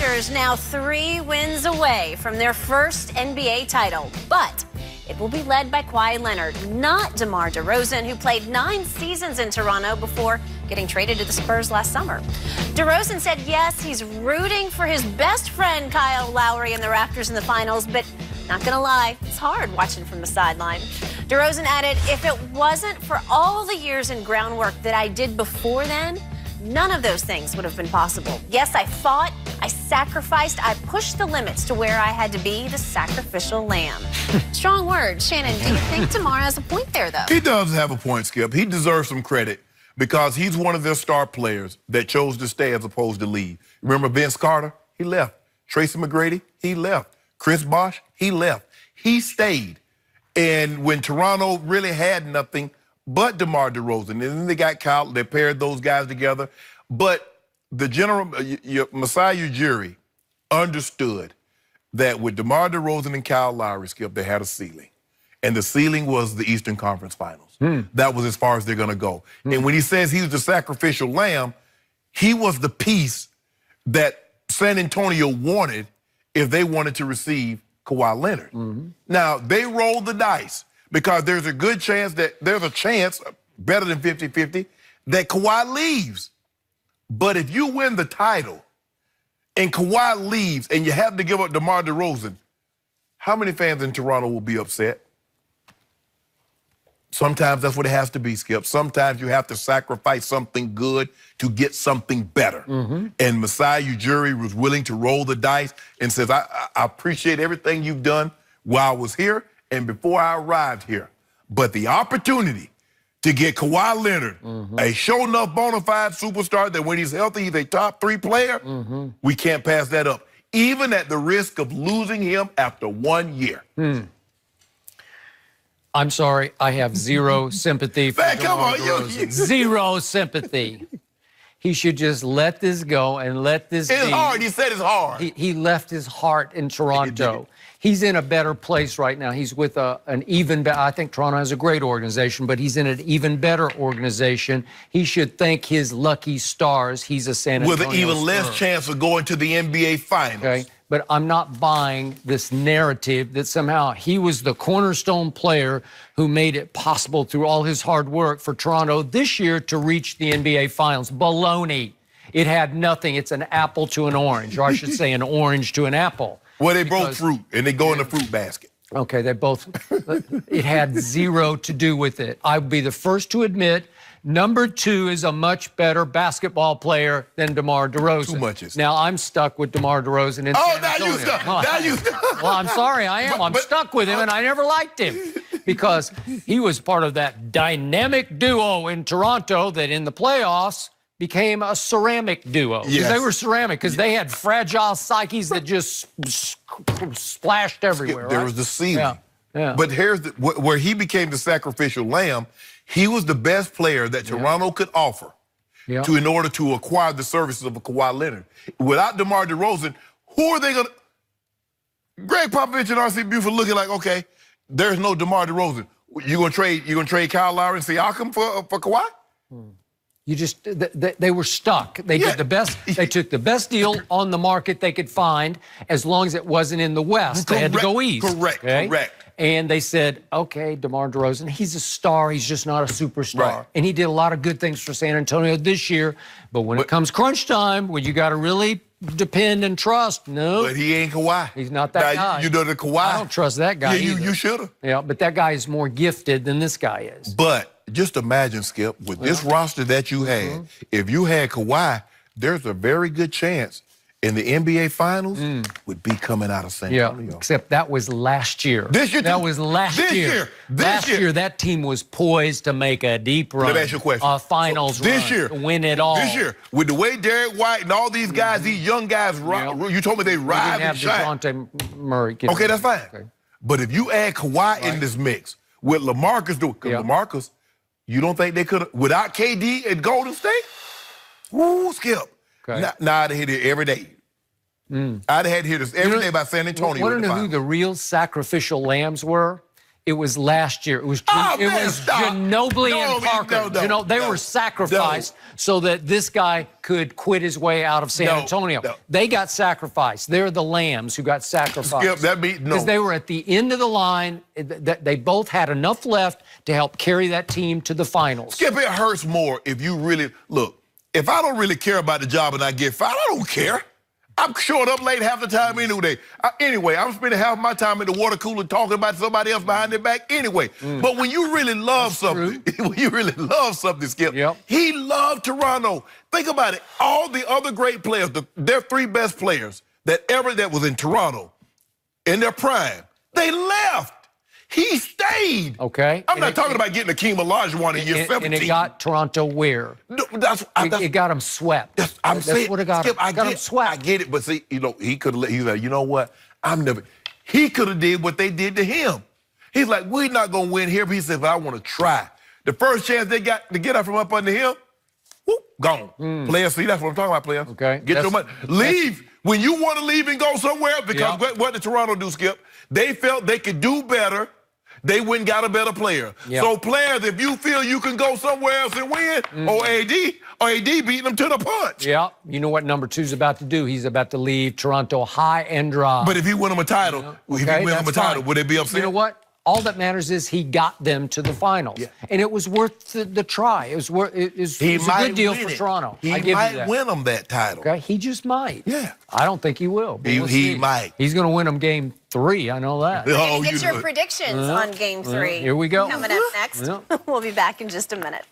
Raptors now 3 wins away from their first NBA title, but it will be led by Kawhi Leonard, not DeMar DeRozan, who played 9 seasons in Toronto before getting traded to the Spurs last summer. DeRozan said yes, he's rooting for his best friend Kyle Lowry and the Raptors in the finals, but not gonna lie, it's hard watching from the sideline. DeRozan added, if it wasn't for all the years and groundwork that I did before then, none of those things would have been possible. Yes, I fought, I sacrificed, I pushed the limits to where I had to be the sacrificial lamb. Strong words. Shannon, do you think DeMar has a point there, though? He does have a point, Skip. He deserves some credit because he's one of their star players that chose to stay as opposed to leave. Remember Vince Carter? He left. Tracy McGrady? He left. Chris Bosh? He left. He stayed. And when Toronto really had nothing but DeMar DeRozan, and then they got Kyle, they paired those guys together. But the general, Masai Ujiri understood that with DeMar DeRozan and Kyle Lowry, Skip, they had a ceiling. And the ceiling was the Eastern Conference Finals. That was as far as they're going to go. And when he says he's the sacrificial lamb, he was the piece that San Antonio wanted if they wanted to receive Kawhi Leonard. Now, they rolled the dice because there's a good chance that there's a chance, better than 50-50, that Kawhi leaves. But if you win the title and Kawhi leaves and you have to give up DeMar DeRozan, how many fans in Toronto will be upset? Sometimes that's what it has to be, Skip. Sometimes you have to sacrifice something good to get something better. And Masai Ujiri was willing to roll the dice and says, I appreciate everything you've done while I was here and before I arrived here. But the opportunity to get Kawhi Leonard, a show-enough bona fide superstar that when he's healthy, he's a top 3 player, we can't pass that up, even at the risk of losing him after 1 year. I'm sorry, I have zero sympathy for DeMar DeRozan. Zero sympathy. He should just let this go and let this be. It's hard. He said it's hard. He left his heart in Toronto. He's in a better place right now. He's with an even better, I think Toronto has a great organization, but he's in an even better organization. He should thank his lucky stars. He's a San Antonio with an even less chance of going to the NBA Finals. Okay. But I'm not buying this narrative that somehow he was the cornerstone player who made it possible through all his hard work for Toronto this year to reach the NBA Finals. Baloney. It had nothing. It's an apple to an orange, or I should say an orange to an apple. Well, they both fruit, and they go in the fruit basket. Okay, they both, it had zero to do with it. I'd be the first to admit number 2 is a much better basketball player than DeMar DeRozan. Too much is. Now, I'm stuck with DeMar DeRozan in San Antonio. Now you stuck. Now you stuck. Well, I'm sorry, I am. I'm stuck with him, and I never liked him because he was part of that dynamic duo in Toronto that in the playoffs became a ceramic duo. Yes. They were ceramic because they had fragile psyches that just splashed everywhere. There was the ceiling. Yeah. But here's where he became the sacrificial lamb. He was the best player that Toronto could offer in order to acquire the services of a Kawhi Leonard. Without DeMar DeRozan, who are they going to? Greg Popovich and R.C. Buford looking like, okay, there's no DeMar DeRozan. You gonna trade Kyle Lowry and Siakam for Kawhi? You just, they were stuck. They did the best, they took the best deal on the market they could find as long as it wasn't in the West. They had to go east. Correct. And they said, okay, DeMar DeRozan, he's a star. He's just not a superstar. Right. And he did a lot of good things for San Antonio this year. But when it comes crunch time, when you got to really depend and trust, no. But he ain't Kawhi. He's not that guy. You know the Kawhi. I don't trust that guy either. You should have. Yeah, but that guy is more gifted than this guy is. But just imagine, Skip, with this roster that you had, if you had Kawhi, there's a very good chance in the NBA Finals would be coming out of San Antonio. Except that was last year. This year? That was last year. Last year, that team was poised to make a deep run. Let me ask you a question. A finals this run. Year, to win it all. This year, with the way Derek White and all these guys, these young guys, you told me they rise and shine. DeJounte Murray. Okay, that's fine. Okay. But if you add Kawhi in this mix, with LaMarcus doing, because LaMarcus, you don't think they could have, without KD at Golden State? Woo, Skip. Okay. Now I'd hit it every day. I'd had to hear this every day about San Antonio. Want to know who the real sacrificial lambs were? It was last year. It was Ginobili and Parker. They were sacrificed so that this guy could quit his way out of San Antonio. They got sacrificed. They're the lambs who got sacrificed. Skip, that means because they were at the end of the line. They both had enough left to help carry that team to the finals. Skip, it hurts more if you really look. If I don't really care about the job and I get fired, I don't care. I'm showing up late half the time anyway. Anyway, I'm spending half my time in the water cooler talking about somebody else behind their back anyway. But when you really love something, Skip, he loved Toronto. Think about it. All the other great players, their 3 best players that was in Toronto in their prime, they left. He stayed. Okay. I'm not talking about getting Akeem Olajuwon in year 17. And it got Toronto where? No, it got him swept. That's what it got him. Got him swept. I get it, but see, he could have. He's like, you know what? He could have did what they did to him. He's like, we're not gonna win here. But he said, but I want to try. The first chance they got to get up from up under him, whoop, gone. Players, see, that's what I'm talking about, players. Okay. Get your money. Leave. When you want to leave and go somewhere else, because what did Toronto do, Skip? They felt they could do better. They went and got a better player. So players, if you feel you can go somewhere else and win, or AD beating them to the punch. Yeah, you know what number 2's about to do? He's about to leave Toronto high and dry. But if he win them a title, would they be upset? You know what? All that matters is he got them to the finals. And it was worth the try. It was a good deal for Toronto. He might win them that title. Okay, he just might. Yeah. I don't think he will. He might. He's going to win them game 3. I know that. Get your predictions on game 3. Here we go. Coming up next. We'll be back in just a minute.